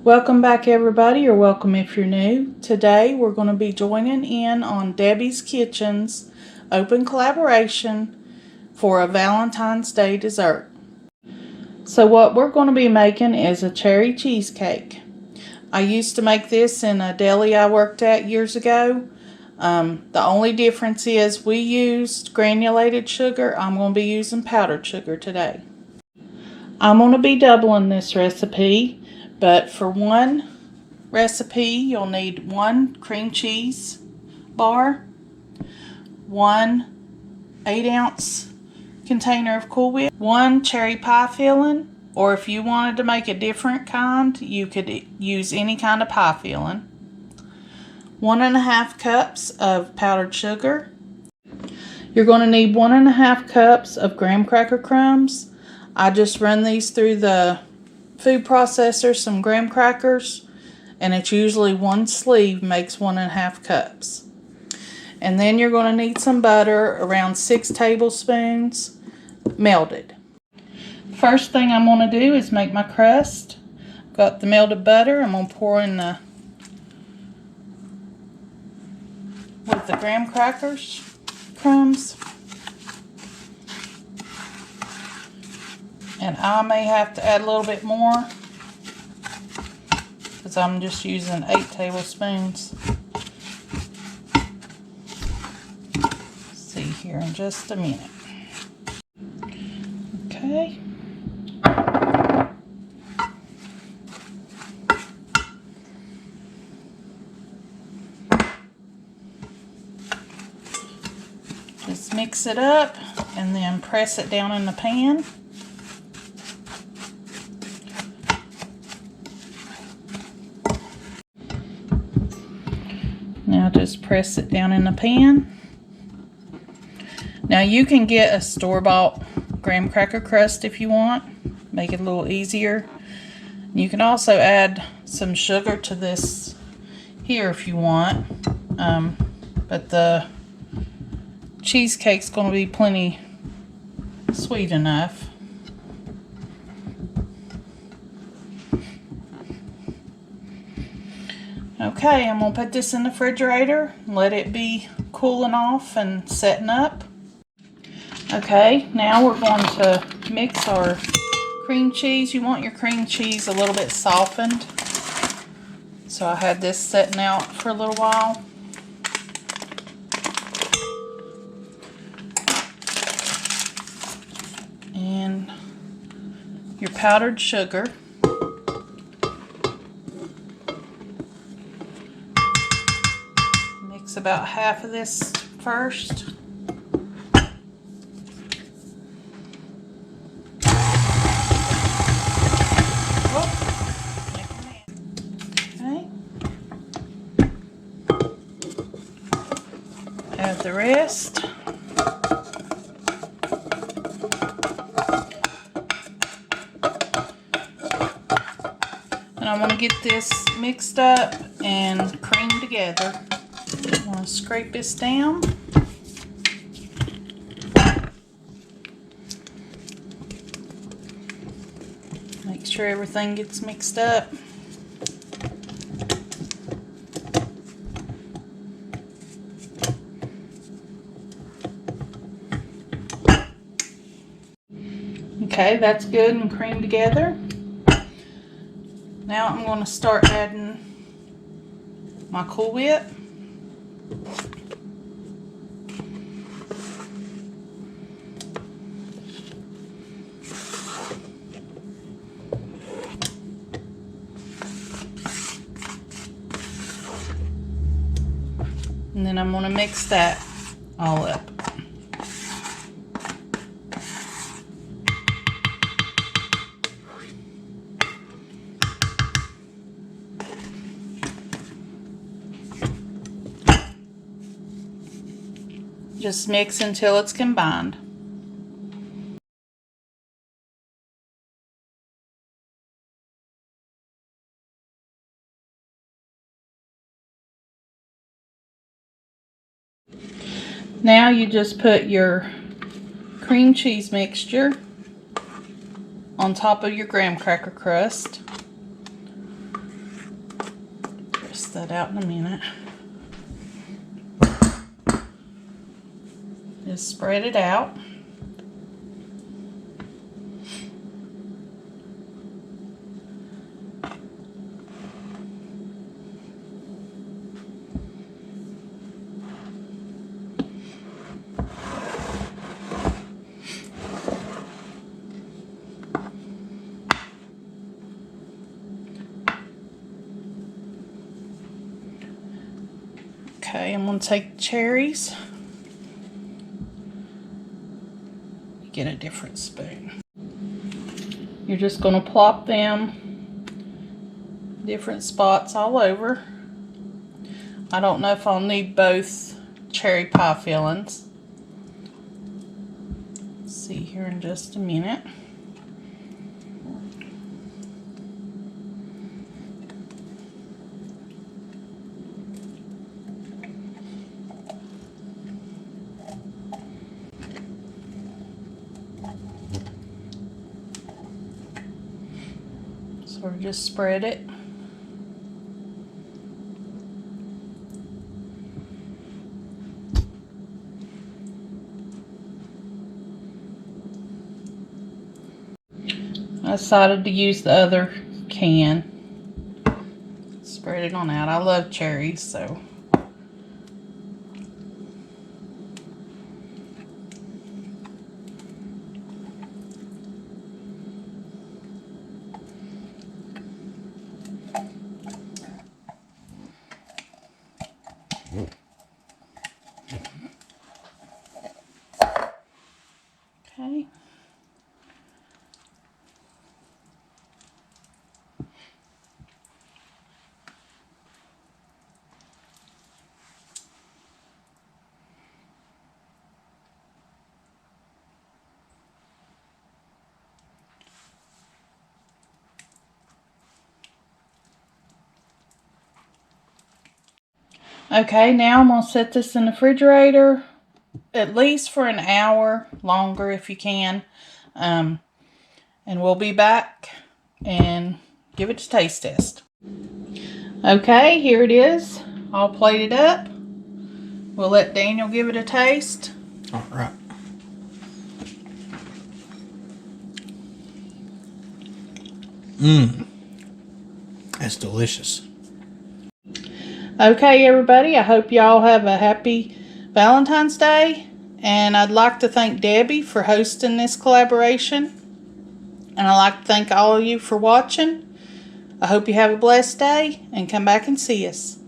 Welcome back, everybody, or welcome if you're new. Today we're going to be joining in on Debbie's Kitchen's open collaboration for a Valentine's Day dessert. So what we're going to be making is a cherry cheesecake. I used to make this in a deli I worked at years ago. The only difference is we used granulated sugar. I'm going to be using powdered sugar today. I'm going to be doubling this recipe. But for one recipe, you'll need 1 cream cheese bar, 1 8-ounce container of Cool Whip, 1 cherry pie filling, or if you wanted to make a different kind, you could use any kind of pie filling, 1½ cups of powdered sugar. You're going to need 1½ cups of graham cracker crumbs. I just run these through the food processor, some graham crackers, and it's usually 1 sleeve makes 1½ cups. And then you're going to need some butter, around 6 tablespoons, melted. First thing I'm going to do is make my crust. Got the melted butter. I'm going to pour in with the graham crumbs. And I may have to add a little bit more because I'm just using 8 tablespoons. See here in just a minute. Okay. Just mix it up and then press it down in the pan. Now just press it down in the pan. Now you can get a store-bought graham cracker crust if you want. Make it a little easier. You can also add some sugar to this here if you want. But the cheesecake's going to be plenty sweet enough. Okay, I'm going to put this in the refrigerator, let it be cooling off and setting up. Okay, now we're going to mix our cream cheese. You want your cream cheese a little bit softened. So I had this setting out for a little while. And your powdered sugar. About half of this first. Okay. Add the rest. And I'm going to get this mixed up and creamed together. I'm going to scrape this down. Make sure everything gets mixed up. Okay, that's good and creamed together. Now I'm going to start adding my Cool Whip. And then I'm going to mix that all up. Just mix until it's combined. Now you just put your cream cheese mixture on top of your graham cracker crust. that out in a minute. Just spread it out. Okay, I'm going to take cherries. Get a different spoon. You're just going to plop them different spots all over. I don't know if I'll need both cherry pie fillings. See here in just a minute. So just spread it. I decided to use the other can. Spread it on out. I love cherries, so. Okay. Okay, now I'm going to set this in the refrigerator at least for an hour, longer if you can. And we'll be back and give it a taste test. Okay, here it is, all plated up. We'll let Daniel give it a taste. All right. That's delicious. Okay, everybody, I hope y'all have a happy Valentine's Day. And I'd like to thank Debbie for hosting this collaboration. And I'd like to thank all of you for watching. I hope you have a blessed day and come back and see us.